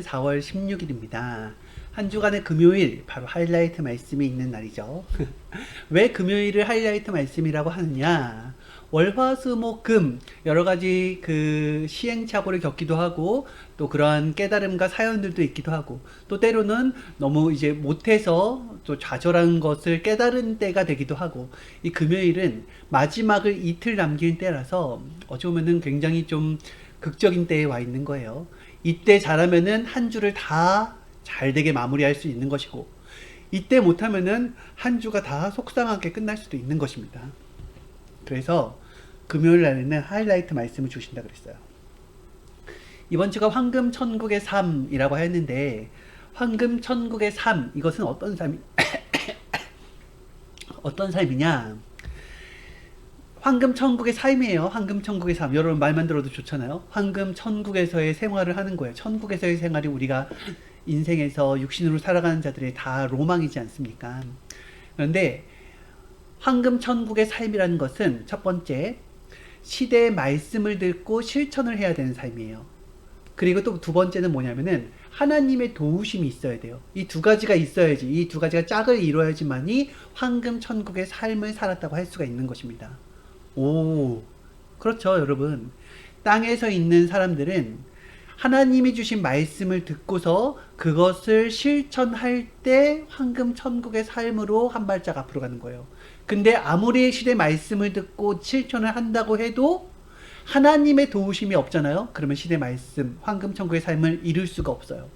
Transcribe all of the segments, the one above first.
4월 16일입니다. 한 주간의 금요일, 바로 하이라이트 말씀이 있는 날이죠. 왜 금요일을 하이라이트 말씀이라고 하느냐? 월화수목금 여러 가지 그 시행착오를 겪기도 하고, 또 그러한 깨달음과 사연들도 있기도 하고, 또 때로는 너무 이제 못해서 또 좌절한 것을 깨달은 때가 되기도 하고, 이 금요일은 마지막을 이틀 남긴 때라서 어찌 보면은 굉장히 좀 극적인 때에 와 있는 거예요. 이때 잘하면은 한 주를 다 잘 되게 마무리할 수 있는 것이고, 이때 못하면은 한 주가 다 속상하게 끝날 수도 있는 것입니다. 그래서 금요일 날에는 하이라이트 말씀을 주신다 그랬어요. 이번 주가 황금 천국의 삶이라고 했는데, 황금 천국의 삶, 이것은 어떤 삶이 어떤 삶이냐? 황금 천국의 삶이에요. 황금 천국의 삶. 여러분 말만 들어도 좋잖아요. 황금 천국에서의 생활을 하는 거예요. 천국에서의 생활이 우리가 인생에서 육신으로 살아가는 자들의 다 로망이지 않습니까? 그런데 황금 천국의 삶이라는 것은 첫 번째, 시대의 말씀을 듣고 실천을 해야 되는 삶이에요. 그리고 또 두 번째는 뭐냐면은 하나님의 도우심이 있어야 돼요. 이 두 가지가 있어야지, 이 두 가지가 짝을 이루어야지만이 황금 천국의 삶을 살았다고 할 수가 있는 것입니다. 오, 그렇죠, 여러분. 땅에서 있는 사람들은 하나님이 주신 말씀을 듣고서 그것을 실천할 때 황금 천국의 삶으로 한 발짝 앞으로 가는 거예요. 근데 아무리 시대 말씀을 듣고 실천을 한다고 해도 하나님의 도우심이 없잖아요. 그러면 시대 말씀, 황금 천국의 삶을 이룰 수가 없어요.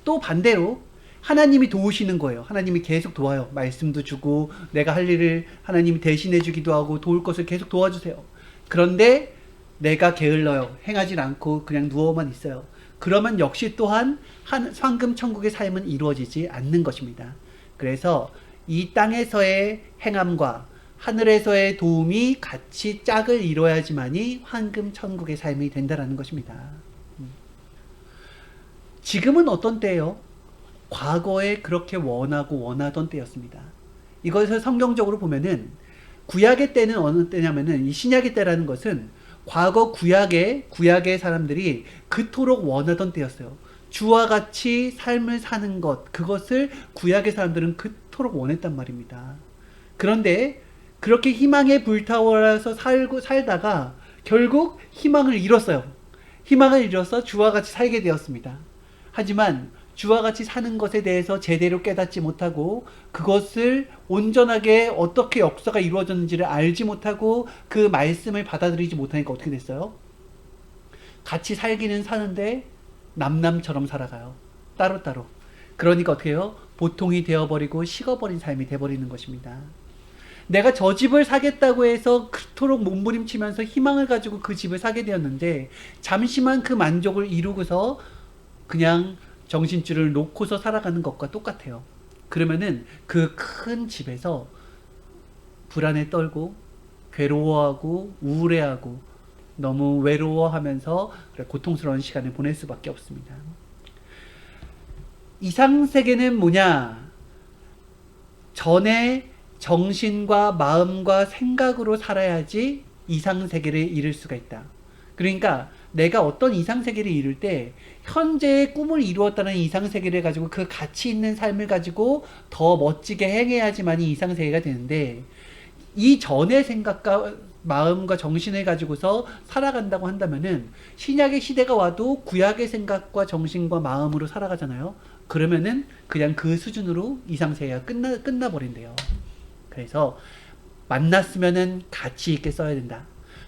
또 반대로 하나님이 도우시는 거예요. 하나님이 계속 도와요. 말씀도 주고 내가 할 일을 하나님이 대신해 주기도 하고 도울 것을 계속 도와주세요. 그런데 내가 게을러요. 행하지 않고 그냥 누워만 있어요. 그러면 역시 또한 황금 천국의 삶은 이루어지지 않는 것입니다. 그래서 이 땅에서의 행함과 하늘에서의 도움이 같이 짝을 이뤄야지만이 황금 천국의 삶이 된다는 것입니다. 지금은 어떤 때예요? 과거에 그렇게 원하던 때였습니다. 이것을 성경적으로 보면은 구약의 때는 어느 때냐면은 이 신약의 때라는 것은 과거 구약의 사람들이 그토록 원하던 때였어요. 주와 같이 삶을 사는 것, 그것을 구약의 사람들은 그토록 원했단 말입니다. 그런데 그렇게 희망에 불타올라서 살다가 결국 희망을 잃었어요. 희망을 잃어서 주와 같이 살게 되었습니다. 하지만 주와 같이 사는 것에 대해서 제대로 깨닫지 못하고 그것을 온전하게 어떻게 역사가 이루어졌는지를 알지 못하고 그 말씀을 받아들이지 못하니까 어떻게 됐어요? 같이 살기는 사는데 남남처럼 살아가요. 따로따로. 그러니까 어떻게 해요? 보통이 되어버리고 식어버린 삶이 돼버리는 것입니다. 내가 저 집을 사겠다고 해서 그토록 몸부림치면서 희망을 가지고 그 집을 사게 되었는데 잠시만 그 만족을 이루고서 그냥 정신줄을 놓고서 살아가는 것과 똑같아요. 그러면은 그 큰 집에서 불안에 떨고 괴로워하고 우울해하고 너무 외로워하면서 고통스러운 시간을 보낼 수밖에 없습니다. 이상세계는 뭐냐? 전에 정신과 마음과 생각으로 살아야지 이상세계를 이룰 수가 있다. 그러니까 내가 어떤 이상세계를 이룰 때 현재의 꿈을 이루었다는 이상세계를 가지고 그 가치 있는 삶을 가지고 더 멋지게 행해야지만이 이상세계가 되는데 이 전의 생각과 마음과 정신을 가지고서 살아간다고 한다면은 신약의 시대가 와도 구약의 생각과 정신과 마음으로 살아가잖아요. 그러면은 그냥 그 수준으로 이상세계가 끝나버린대요. 그래서 만났으면은 가치 있게 써야 된다.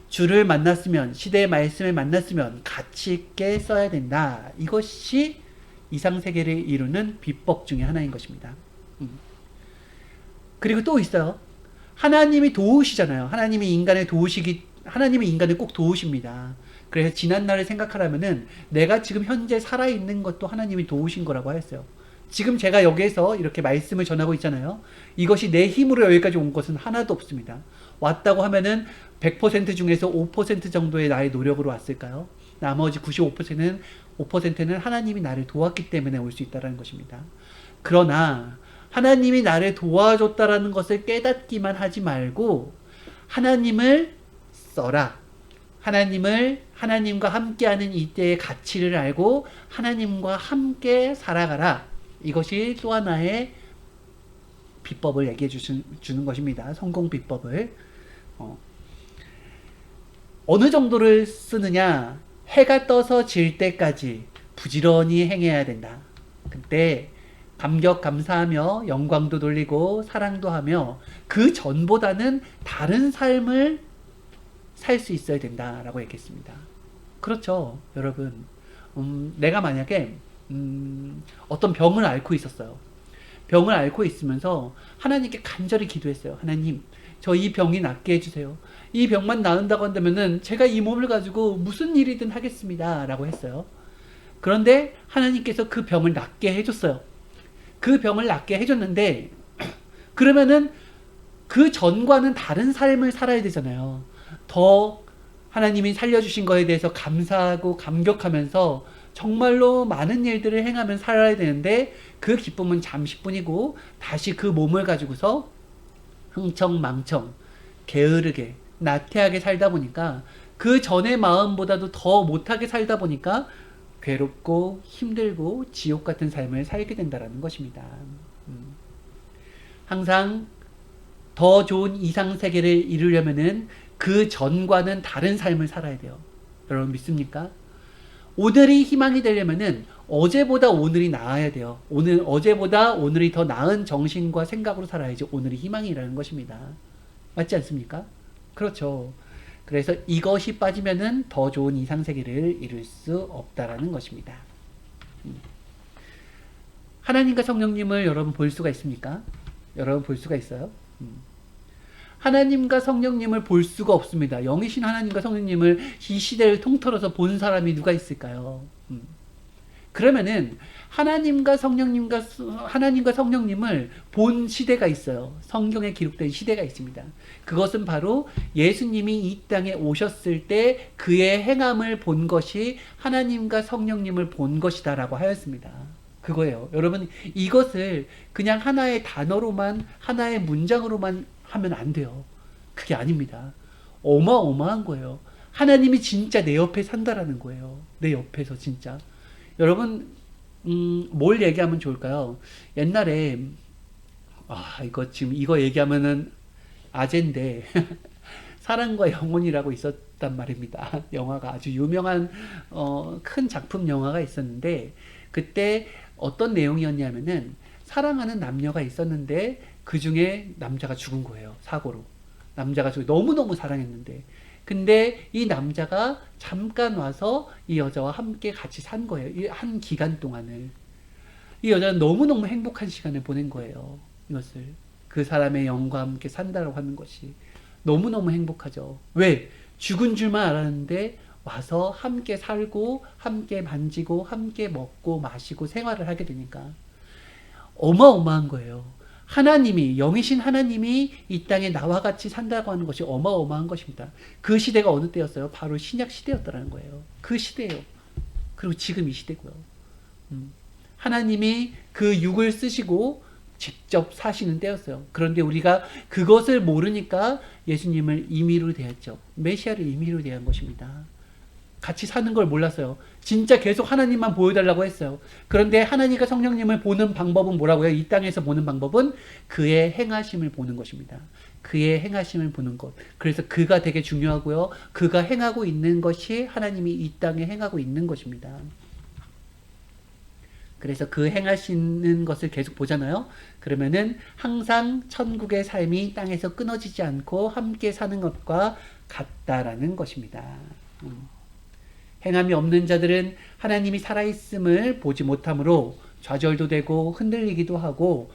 주를 만났으면, 시대의 말씀을 만났으면 가치 있게 써야 된다. 이것이 이상세계를 이루는 비법 중에 하나인 것입니다. 그리고 또 있어요. 하나님이 도우시잖아요. 하나님이 인간을 꼭 도우십니다. 그래서 지난날을 생각하라면은 내가 지금 현재 살아있는 것도 하나님이 도우신 거라고 했어요. 지금 제가 여기에서 이렇게 말씀을 전하고 있잖아요. 이것이 내 힘으로 여기까지 온 것은 하나도 없습니다. 왔다고 하면은 100% 중에서 5% 정도의 나의 노력으로 왔을까요? 나머지 95%는 하나님이 나를 도왔기 때문에 올 수 있다는 것입니다. 그러나 하나님이 나를 도와줬다라는 것을 깨닫기만 하지 말고 하나님을 써라. 하나님과 함께하는 이때의 가치를 알고 하나님과 함께 살아가라. 이것이 또 하나의 비법을 얘기해 주는 것입니다. 성공 비법을. 어느 정도를 쓰느냐? 해가 떠서 질 때까지 부지런히 행해야 된다. 그때 감격 감사하며 영광도 돌리고 사랑도 하며 그 전보다는 다른 삶을 살 수 있어야 된다라고 얘기했습니다. 그렇죠, 여러분. 내가 만약에 어떤 병을 앓고 있었어요. 병을 앓고 있으면서 하나님께 간절히 기도했어요. 하나님, 저 이 병이 낫게 해주세요. 이 병만 나은다고 한다면은 제가 이 몸을 가지고 무슨 일이든 하겠습니다. 라고 했어요. 그런데 하나님께서 그 병을 낫게 해줬어요. 그 병을 낫게 해줬는데, 그러면은 그 전과는 다른 삶을 살아야 되잖아요. 더 하나님이 살려주신 거에 대해서 감사하고 감격하면서 정말로 많은 일들을 행하며 살아야 되는데, 그 기쁨은 잠시뿐이고 다시 그 몸을 가지고서 흥청망청 게으르게 나태하게 살다 보니까 그 전의 마음보다도 더 못하게 살다 보니까 괴롭고 힘들고 지옥 같은 삶을 살게 된다는 것입니다. 항상 더 좋은 이상 세계를 이루려면은 그 전과는 다른 삶을 살아야 돼요. 여러분 믿습니까? 오늘이 희망이 되려면은 어제보다 오늘이 나아야 돼요. 어제보다 오늘이 더 나은 정신과 생각으로 살아야지 오늘이 희망이라는 것입니다. 맞지 않습니까? 그렇죠. 그래서 이것이 빠지면은 더 좋은 이상세계를 이룰 수 없다라는 것입니다. 하나님과 성령님을 여러분 볼 수가 있습니까? 여러분 볼 수가 있어요? 하나님과 성령님을 볼 수가 없습니다. 영이신 하나님과 성령님을 이 시대를 통틀어서 본 사람이 누가 있을까요? 그러면은 하나님과 성령님을 본 시대가 있어요. 성경에 기록된 시대가 있습니다. 그것은 바로 예수님이 이 땅에 오셨을 때 그의 행함을 본 것이 하나님과 성령님을 본 것이다라고 하였습니다. 그거예요. 여러분, 이것을 그냥 하나의 단어로만, 하나의 문장으로만 하면 안 돼요. 그게 아닙니다. 어마어마한 거예요. 하나님이 진짜 내 옆에 산다라는 거예요. 내 옆에서 진짜. 여러분, 뭘 얘기하면 좋을까요? 옛날에, 이거 얘기하면은 아젠데, 사랑과 영혼이라고 있었단 말입니다. 영화가 아주 유명한, 큰 작품 영화가 있었는데, 그때 어떤 내용이었냐면은, 사랑하는 남녀가 있었는데, 그 중에 남자가 죽은 거예요. 사고로. 남자가 너무너무 사랑했는데. 근데 이 남자가 잠깐 와서 이 여자와 함께 같이 산 거예요. 이 한 기간 동안을. 이 여자는 너무너무 행복한 시간을 보낸 거예요. 이것을. 그 사람의 영과 함께 산다고 하는 것이. 너무너무 행복하죠. 왜? 죽은 줄만 알았는데 와서 함께 살고, 함께 만지고, 함께 먹고, 마시고, 생활을 하게 되니까. 어마어마한 거예요. 하나님이, 영이신 하나님이 이 땅에 나와 같이 산다고 하는 것이 어마어마한 것입니다. 그 시대가 어느 때였어요? 바로 신약 시대였다는 거예요. 그 시대예요. 그리고 지금 이 시대고요. 하나님이 그 육을 쓰시고 직접 사시는 때였어요. 그런데 우리가 그것을 모르니까 예수님을 임의로 대했죠. 메시아를 임의로 대한 것입니다. 같이 사는 걸 몰랐어요. 진짜 계속 하나님만 보여달라고 했어요. 그런데 하나님과 성령님을 보는 방법은 뭐라고요? 이 땅에서 보는 방법은 그의 행하심을 보는 것입니다. 그의 행하심을 보는 것. 그래서 그가 되게 중요하고요. 그가 행하고 있는 것이 하나님이 이 땅에 행하고 있는 것입니다. 그래서 그 행하시는 것을 계속 보잖아요. 그러면은 항상 천국의 삶이 땅에서 끊어지지 않고 함께 사는 것과 같다라는 것입니다. 행함이 없는 자들은 하나님이 살아있음을 보지 못하므로 좌절도 되고 흔들리기도 하고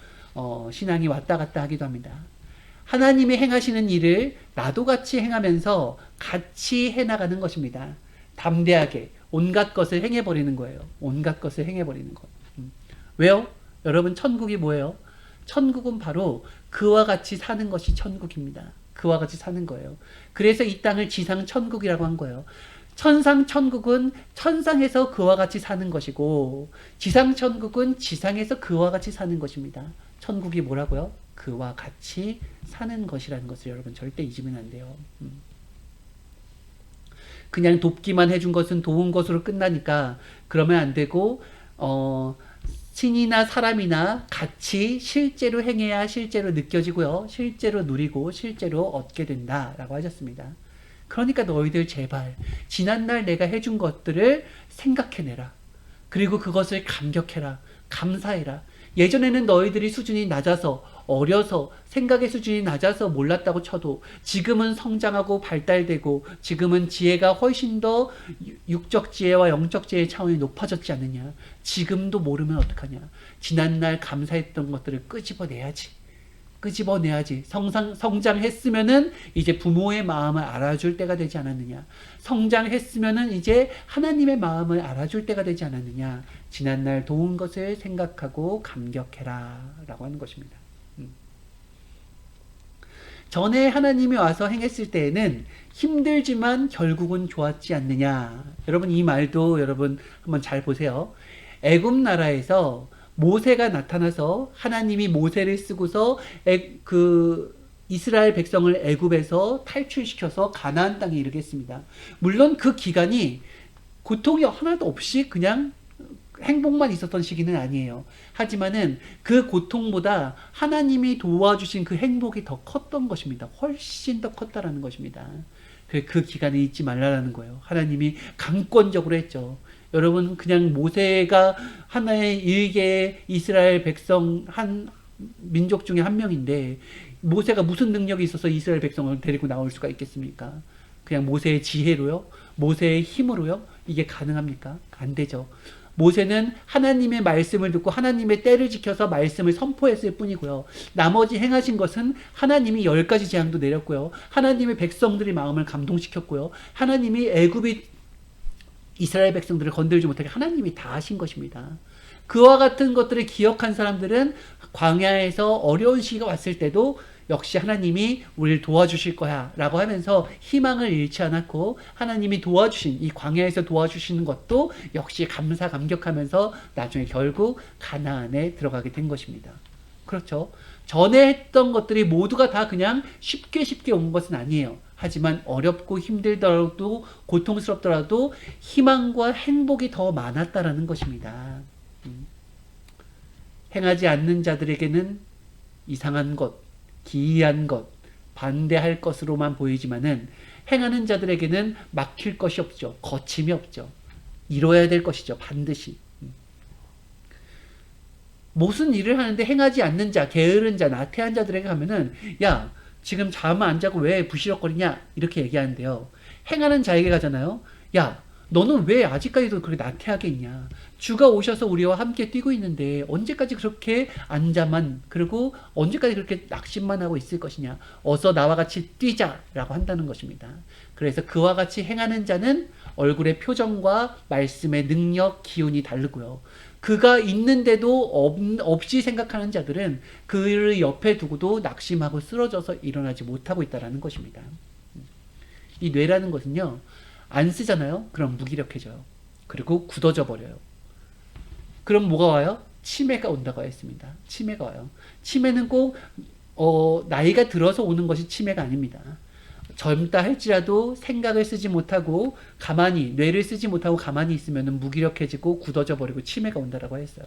신앙이 왔다 갔다 하기도 합니다. 하나님이 행하시는 일을 나도 같이 행하면서 같이 해나가는 것입니다. 담대하게 온갖 것을 행해버리는 거예요. 온갖 것을 행해버리는 것. 왜요? 여러분, 천국이 뭐예요? 천국은 바로 그와 같이 사는 것이 천국입니다. 그와 같이 사는 거예요. 그래서 이 땅을 지상 천국이라고 한 거예요. 천상 천국은 천상에서 그와 같이 사는 것이고 지상 천국은 지상에서 그와 같이 사는 것입니다. 천국이 뭐라고요? 그와 같이 사는 것이라는 것을 여러분 절대 잊으면 안 돼요. 그냥 돕기만 해준 것은 도운 것으로 끝나니까 그러면 안 되고 신이나 사람이나 같이 실제로 행해야 실제로 느껴지고요. 실제로 누리고 실제로 얻게 된다라고 하셨습니다. 그러니까 너희들 제발 지난날 내가 해준 것들을 생각해내라. 그리고 그것을 감격해라. 감사해라. 예전에는 너희들이 수준이 낮아서 어려서 생각의 수준이 낮아서 몰랐다고 쳐도 지금은 성장하고 발달되고 지금은 지혜가 훨씬 더 육적 지혜와 영적 지혜의 차원이 높아졌지 않느냐. 지금도 모르면 어떡하냐. 지난날 감사했던 것들을 끄집어내야지. 성장했으면은 이제 부모의 마음을 알아줄 때가 되지 않았느냐. 성장했으면은 이제 하나님의 마음을 알아줄 때가 되지 않았느냐. 지난날 도운 것을 생각하고 감격해라 라고 하는 것입니다. 전에 하나님이 와서 행했을 때에는 힘들지만 결국은 좋았지 않느냐. 여러분 이 말도 여러분 한번 잘 보세요. 애굽 나라에서 모세가 나타나서 하나님이 모세를 쓰고서 이스라엘 백성을 애굽에서 탈출시켜서 가나안 땅에 이르게 했습니다. 물론 그 기간이 고통이 하나도 없이 그냥 행복만 있었던 시기는 아니에요. 하지만은 그 고통보다 하나님이 도와주신 그 행복이 더 컸던 것입니다. 훨씬 더 컸다라는 것입니다. 그 기간을 잊지 말라라는 거예요. 하나님이 강권적으로 했죠. 여러분 그냥 모세가 하나의 일개의 이스라엘 백성 한 민족 중에 한 명인데 모세가 무슨 능력이 있어서 이스라엘 백성을 데리고 나올 수가 있겠습니까? 그냥 모세의 지혜로요? 모세의 힘으로요? 이게 가능합니까? 안 되죠. 모세는 하나님의 말씀을 듣고 하나님의 때를 지켜서 말씀을 선포했을 뿐이고요. 나머지 행하신 것은 하나님이 10가지 재앙도 내렸고요. 하나님의 백성들의 마음을 감동시켰고요. 하나님이 애굽이 이스라엘 백성들을 건들지 못하게 하나님이 다 하신 것입니다. 그와 같은 것들을 기억한 사람들은 광야에서 어려운 시기가 왔을 때도 역시 하나님이 우리를 도와주실 거야 라고 하면서 희망을 잃지 않았고 하나님이 도와주신 이 광야에서 도와주시는 것도 역시 감사감격하면서 나중에 결국 가나안에 들어가게 된 것입니다. 그렇죠. 전에 했던 것들이 모두가 다 그냥 쉽게 온 것은 아니에요. 하지만 어렵고 힘들더라도 고통스럽더라도 희망과 행복이 더 많았다라는 것입니다. 행하지 않는 자들에게는 이상한 것, 기이한 것, 반대할 것으로만 보이지만은 행하는 자들에게는 막힐 것이 없죠. 거침이 없죠. 이뤄야 될 것이죠. 반드시. 무슨 일을 하는데 행하지 않는 자, 게으른 자, 나태한 자들에게 가면은 야 지금 잠 안 자고 왜 부시럭거리냐 이렇게 얘기하는데요. 행하는 자에게 가잖아요. 야 너는 왜 아직까지도 그렇게 나태하게 있냐. 주가 오셔서 우리와 함께 뛰고 있는데 언제까지 그렇게 앉아만 그리고 언제까지 그렇게 낙심만 하고 있을 것이냐. 어서 나와 같이 뛰자라고 한다는 것입니다. 그래서 그와 같이 행하는 자는 얼굴의 표정과 말씀의 능력, 기운이 다르고요. 그가 있는데도 없이 생각하는 자들은 그를 옆에 두고도 낙심하고 쓰러져서 일어나지 못하고 있다는 것입니다. 이 뇌라는 것은요. 안 쓰잖아요. 그럼 무기력해져요. 그리고 굳어져 버려요. 그럼 뭐가 와요? 치매가 온다고 했습니다. 치매가 와요. 치매는 꼭 나이가 들어서 오는 것이 치매가 아닙니다. 젊다 할지라도 생각을 쓰지 못하고 뇌를 쓰지 못하고 가만히 있으면 무기력해지고 굳어져 버리고 치매가 온다라고 했어요.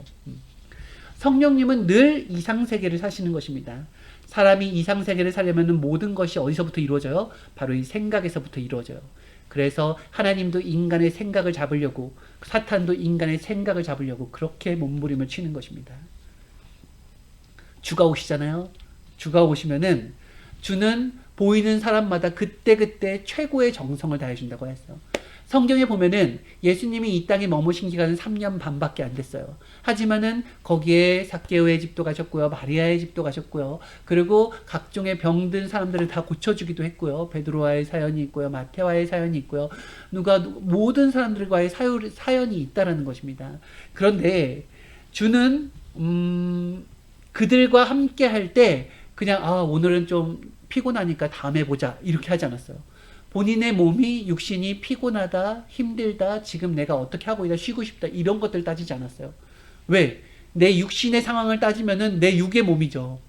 성령님은 늘 이상세계를 사시는 것입니다. 사람이 이상세계를 살려면 모든 것이 어디서부터 이루어져요? 바로 이 생각에서부터 이루어져요. 그래서 하나님도 인간의 생각을 잡으려고 사탄도 인간의 생각을 잡으려고 그렇게 몸부림을 치는 것입니다. 주가 오시잖아요. 주가 오시면은 주는 보이는 사람마다 그때그때 최고의 정성을 다해준다고 했어요. 성경에 보면은 예수님이 이 땅에 머무신 기간은 3년 반밖에 안 됐어요. 하지만은 거기에 삭개오의 집도 가셨고요. 마리아의 집도 가셨고요. 그리고 각종의 병든 사람들을 다 고쳐주기도 했고요. 베드로와의 사연이 있고요. 마태와의 사연이 있고요. 모든 사람들과의 사연이 있다라는 것입니다. 그런데 주는 그들과 함께 할 때 그냥 오늘은 좀 피곤하니까 다음에 보자 이렇게 하지 않았어요. 본인의 몸이 육신이 피곤하다, 힘들다, 지금 내가 어떻게 하고 있다, 쉬고 싶다 이런 것들 따지지 않았어요. 왜? 내 육신의 상황을 따지면은 내 육의 몸이죠.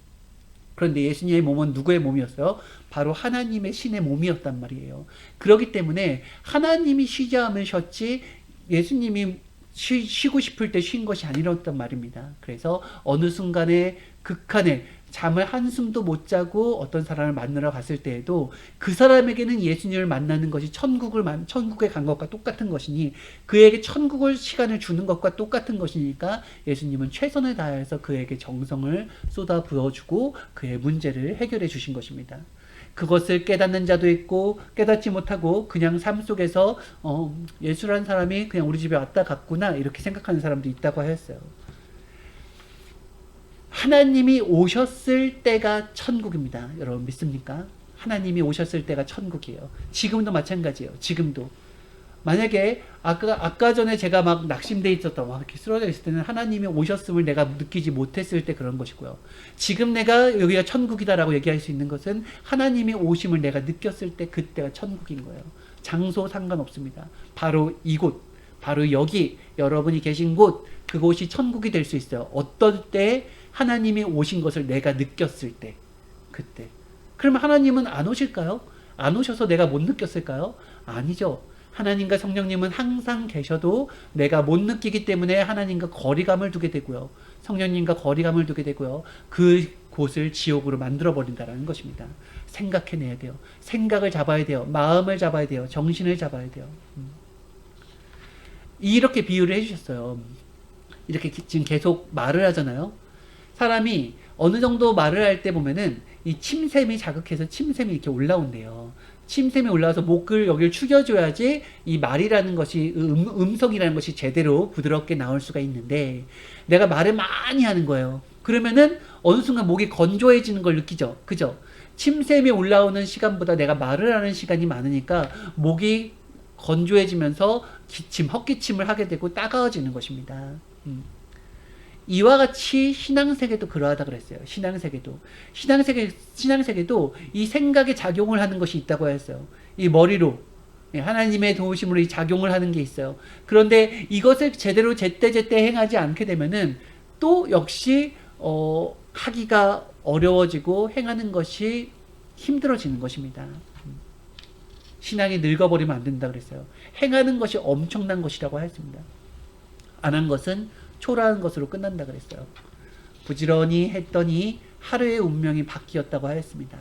그런데 예수님의 몸은 누구의 몸이었어요? 바로 하나님의 신의 몸이었단 말이에요. 그렇기 때문에 하나님이 쉬자 하면 쉬었지 예수님이 쉬고 싶을 때 쉰 것이 아니었단 말입니다. 그래서 어느 순간에 극한에 잠을 한숨도 못 자고 어떤 사람을 만나러 갔을 때에도 그 사람에게는 예수님을 만나는 것이 천국에 간 것과 똑같은 것이니 그에게 천국을 시간을 주는 것과 똑같은 것이니까 예수님은 최선을 다해서 그에게 정성을 쏟아 부어주고 그의 문제를 해결해 주신 것입니다. 그것을 깨닫는 자도 있고 깨닫지 못하고 그냥 삶 속에서 예수라는 사람이 그냥 우리 집에 왔다 갔구나 이렇게 생각하는 사람도 있다고 하였어요. 하나님이 오셨을 때가 천국입니다. 여러분 믿습니까? 하나님이 오셨을 때가 천국이에요. 지금도 마찬가지예요. 지금도. 만약에 아까 전에 제가 막 낙심돼 있었다, 막 이렇게 쓰러져 있을 때는 하나님이 오셨음을 내가 느끼지 못했을 때 그런 것이고요. 지금 내가 여기가 천국이다라고 얘기할 수 있는 것은 하나님이 오심을 내가 느꼈을 때 그때가 천국인 거예요. 장소 상관없습니다. 바로 이곳, 바로 여기 여러분이 계신 곳, 그곳이 천국이 될 수 있어요. 어떨 때 하나님이 오신 것을 내가 느꼈을 때, 그때. 그러면 하나님은 안 오실까요? 안 오셔서 내가 못 느꼈을까요? 아니죠. 하나님과 성령님은 항상 계셔도 내가 못 느끼기 때문에 하나님과 거리감을 두게 되고요. 성령님과 거리감을 두게 되고요. 그 곳을 지옥으로 만들어버린다는 것입니다. 생각해내야 돼요. 생각을 잡아야 돼요. 마음을 잡아야 돼요. 정신을 잡아야 돼요. 이렇게 비유를 해주셨어요. 이렇게 지금 계속 말을 하잖아요. 사람이 어느 정도 말을 할 때 보면은 이 침샘이 자극해서 침샘이 이렇게 올라온대요. 침샘이 올라와서 목을 여기를 축여줘야지 이 말이라는 것이 음성이라는 것이 제대로 부드럽게 나올 수가 있는데 내가 말을 많이 하는 거예요. 그러면은 어느 순간 목이 건조해지는 걸 느끼죠. 그죠? 침샘이 올라오는 시간보다 내가 말을 하는 시간이 많으니까 목이 건조해지면서 헛기침을 하게 되고 따가워지는 것입니다. 이와 같이 신앙세계도 그러하다 그랬어요. 신앙세계도 이 생각에 작용을 하는 것이 있다고 했어요. 이 머리로 하나님의 도우심으로 이 작용을 하는 게 있어요. 그런데 이것을 제대로 제때제때 행하지 않게 되면은 또 역시 하기가 어려워지고 행하는 것이 힘들어지는 것입니다. 신앙이 늙어버리면 안 된다 그랬어요. 행하는 것이 엄청난 것이라고 했습니다. 안 한 것은 초라한 것으로 끝난다 그랬어요. 부지런히 했더니 하루의 운명이 바뀌었다고 하였습니다.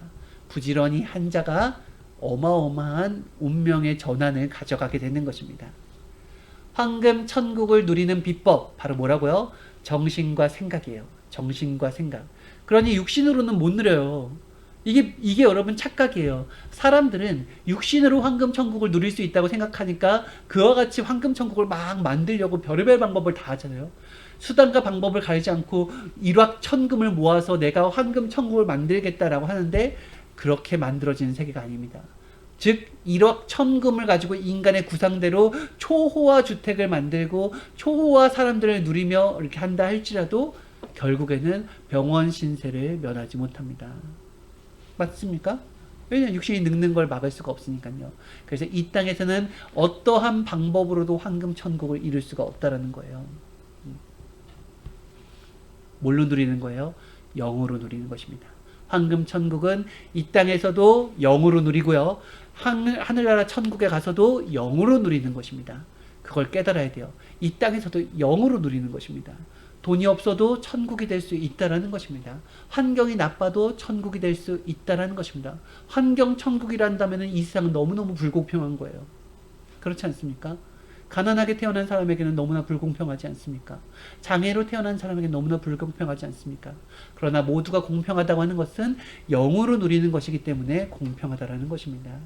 부지런히 한 자가 어마어마한 운명의 전환을 가져가게 되는 것입니다. 황금 천국을 누리는 비법 바로 뭐라고요? 정신과 생각이에요. 정신과 생각. 그러니 육신으로는 못 누려요. 이게 여러분 착각이에요. 사람들은 육신으로 황금 천국을 누릴 수 있다고 생각하니까 그와 같이 황금 천국을 막 만들려고 별의별 방법을 다 하잖아요. 수단과 방법을 가리지 않고 일확천금을 모아서 내가 황금 천국을 만들겠다라고 하는데 그렇게 만들어지는 세계가 아닙니다. 즉 일확천금을 가지고 인간의 구상대로 초호화 주택을 만들고 초호화 사람들을 누리며 이렇게 한다 할지라도 결국에는 병원 신세를 면하지 못합니다. 맞습니까? 왜냐하면 육신이 늙는 걸 막을 수가 없으니까요. 그래서 이 땅에서는 어떠한 방법으로도 황금 천국을 이룰 수가 없다라는 거예요. 뭘로 누리는 거예요? 영으로 누리는 것입니다. 황금 천국은 이 땅에서도 영으로 누리고요. 하늘나라 천국에 가서도 영으로 누리는 것입니다. 그걸 깨달아야 돼요. 이 땅에서도 영으로 누리는 것입니다. 돈이 없어도 천국이 될 수 있다라는 것입니다. 환경이 나빠도 천국이 될 수 있다라는 것입니다. 환경 천국이란다면 이 세상은 너무너무 불공평한 거예요. 그렇지 않습니까? 가난하게 태어난 사람에게는 너무나 불공평하지 않습니까? 장애로 태어난 사람에게는 너무나 불공평하지 않습니까? 그러나 모두가 공평하다고 하는 것은 영으로 누리는 것이기 때문에 공평하다라는 것입니다.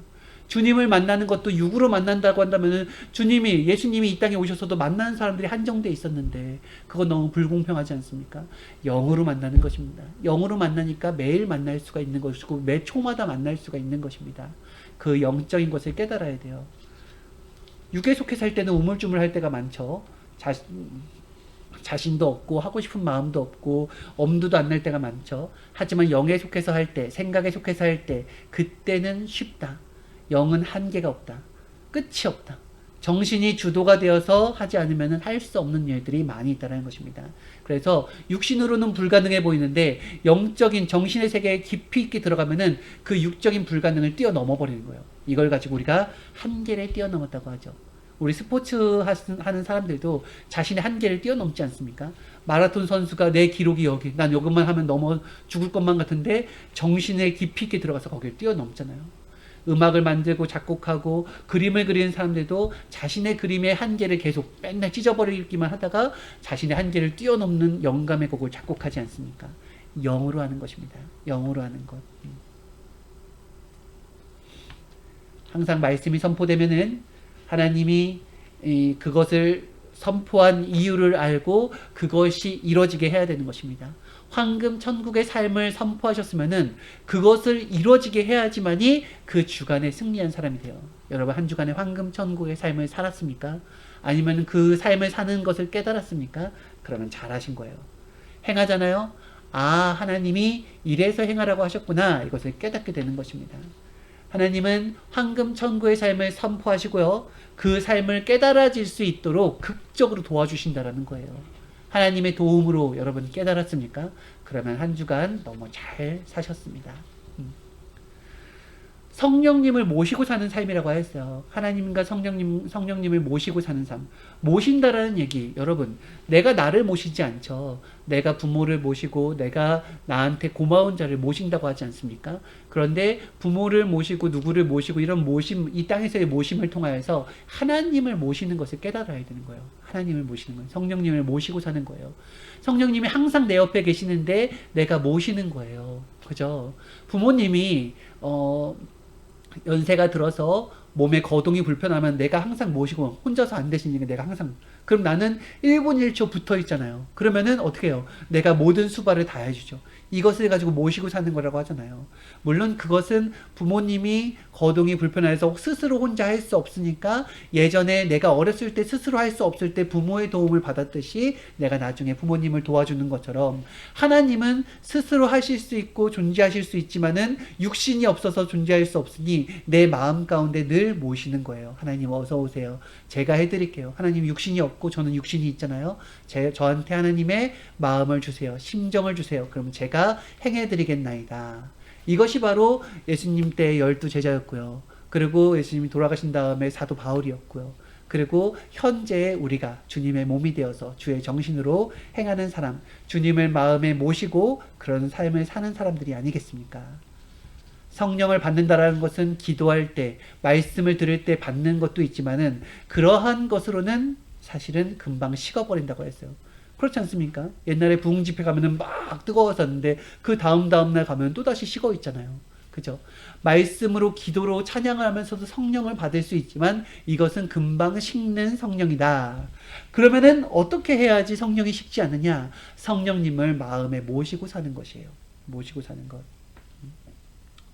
주님을 만나는 것도 육으로 만난다고 한다면 예수님이 이 땅에 오셔서도 만나는 사람들이 한정돼 있었는데 그건 너무 불공평하지 않습니까? 영으로 만나는 것입니다. 영으로 만나니까 매일 만날 수가 있는 것이고 매 초마다 만날 수가 있는 것입니다. 그 영적인 것을 깨달아야 돼요. 육에 속해 살 때는 우물쭈물할 때가 많죠. 자신도 없고 하고 싶은 마음도 없고 엄두도 안 날 때가 많죠. 하지만 영에 속해서 할 때, 생각에 속해서 할 때 그때는 쉽다. 영은 한계가 없다. 끝이 없다. 정신이 주도가 되어서 하지 않으면 할 수 없는 일들이 많이 있다는 것입니다. 그래서 육신으로는 불가능해 보이는데 영적인 정신의 세계에 깊이 있게 들어가면은 그 육적인 불가능을 뛰어넘어 버리는 거예요. 이걸 가지고 우리가 한계를 뛰어넘었다고 하죠. 우리 스포츠 하는 사람들도 자신의 한계를 뛰어넘지 않습니까? 마라톤 선수가 내 기록이 여기, 난 이것만 하면 넘어 죽을 것만 같은데 정신에 깊이 있게 들어가서 거기를 뛰어넘잖아요. 음악을 만들고 작곡하고 그림을 그리는 사람들도 자신의 그림의 한계를 계속 맨날 찢어버리기만 하다가 자신의 한계를 뛰어넘는 영감의 곡을 작곡하지 않습니까? 영으로 하는 것입니다. 영으로 하는 것. 항상 말씀이 선포되면은 하나님이 그것을 선포한 이유를 알고 그것이 이루어지게 해야 되는 것입니다. 황금 천국의 삶을 선포하셨으면은 그것을 이루어지게 해야지만이 그 주간에 승리한 사람이 돼요. 여러분 한 주간에 황금 천국의 삶을 살았습니까? 아니면 그 삶을 사는 것을 깨달았습니까? 그러면 잘하신 거예요. 행하잖아요. 아, 하나님이 이래서 행하라고 하셨구나. 이것을 깨닫게 되는 것입니다. 하나님은 황금 천국의 삶을 선포하시고요. 그 삶을 깨달아질 수 있도록 극적으로 도와주신다라는 거예요. 하나님의 도움으로 여러분 깨달았습니까? 그러면 한 주간 너무 잘 사셨습니다. 성령님을 모시고 사는 삶이라고 했어요. 하나님과 성령님을 모시고 사는 삶. 모신다라는 얘기, 여러분, 내가 나를 모시지 않죠. 내가 부모를 모시고 내가 나한테 고마운 자를 모신다고 하지 않습니까? 그런데 부모를 모시고 누구를 모시고 이런 모심, 이 땅에서의 모심을 통하여서 하나님을 모시는 것을 깨달아야 되는 거예요. 하나님을 모시는 거예요. 성령님을 모시고 사는 거예요. 성령님이 항상 내 옆에 계시는데 내가 모시는 거예요. 그죠? 부모님이 연세가 들어서 몸에 거동이 불편하면 내가 항상 모시고 혼자서 안 되시니까 내가 항상, 그럼 나는 1분 1초 붙어 있잖아요. 그러면은 어떻게 해요? 내가 모든 수발을 다 해주죠. 이것을 가지고 모시고 사는 거라고 하잖아요. 물론 그것은 부모님이 거동이 불편해서 스스로 혼자 할 수 없으니까 예전에 내가 어렸을 때 스스로 할 수 없을 때 부모의 도움을 받았듯이 내가 나중에 부모님을 도와주는 것처럼 하나님은 스스로 하실 수 있고 존재하실 수 있지만은 육신이 없어서 존재할 수 없으니 내 마음 가운데 늘 모시는 거예요. 하나님 어서 오세요. 제가 해드릴게요. 하나님 육신이 없고 저는 육신이 있잖아요. 저한테 하나님의 마음을 주세요. 심정을 주세요. 그럼 제가 행해드리겠나이다. 이것이 바로 예수님 때의 12 제자였고요. 그리고 예수님이 돌아가신 다음에 사도 바울이었고요. 그리고 현재 우리가 주님의 몸이 되어서 주의 정신으로 행하는 사람, 주님을 마음에 모시고 그런 삶을 사는 사람들이 아니겠습니까? 성령을 받는다라는 것은 기도할 때, 말씀을 들을 때 받는 것도 있지만은 그러한 것으로는 사실은 금방 식어버린다고 했어요. 그렇지 않습니까? 옛날에 부흥 집회 가면은 막 뜨거웠었는데 그 다음날 가면 또다시 식어 있잖아요. 그죠? 말씀으로 기도로 찬양을 하면서도 성령을 받을 수 있지만 이것은 금방 식는 성령이다. 그러면은 어떻게 해야지 성령이 식지 않느냐? 성령님을 마음에 모시고 사는 것이에요. 모시고 사는 것.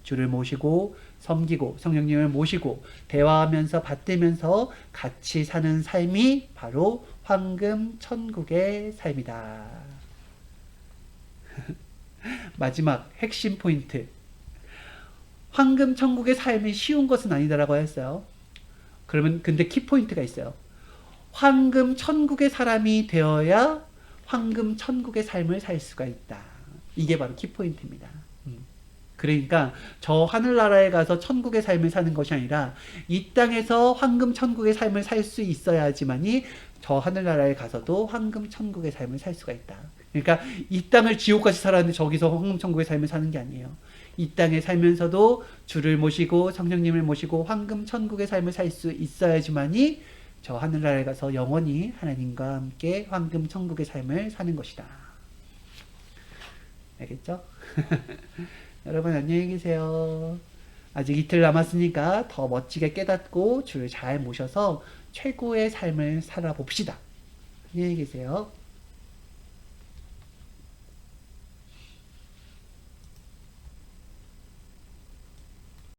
주를 모시고 섬기고 성령님을 모시고 대화하면서 받들면서 같이 사는 삶이 바로 황금 천국의 삶이다. 마지막 핵심 포인트. 황금 천국의 삶이 쉬운 것은 아니다라고 했어요. 그러면 근데 키포인트가 있어요. 황금 천국의 사람이 되어야 황금 천국의 삶을 살 수가 있다. 이게 바로 키포인트입니다. 그러니까 저 하늘나라에 가서 천국의 삶을 사는 것이 아니라 이 땅에서 황금 천국의 삶을 살 수 있어야지만이 저 하늘나라에 가서도 황금 천국의 삶을 살 수가 있다. 그러니까 이 땅을 지옥같이 살았는데 저기서 황금 천국의 삶을 사는 게 아니에요. 이 땅에 살면서도 주를 모시고 성령님을 모시고 황금 천국의 삶을 살 수 있어야지만이 저 하늘나라에 가서 영원히 하나님과 함께 황금 천국의 삶을 사는 것이다. 알겠죠? 여러분 안녕히 계세요. 아직 이틀 남았으니까 더 멋지게 깨닫고 주를 잘 모셔서 최고의 삶을 살아봅시다. 안녕히 계세요.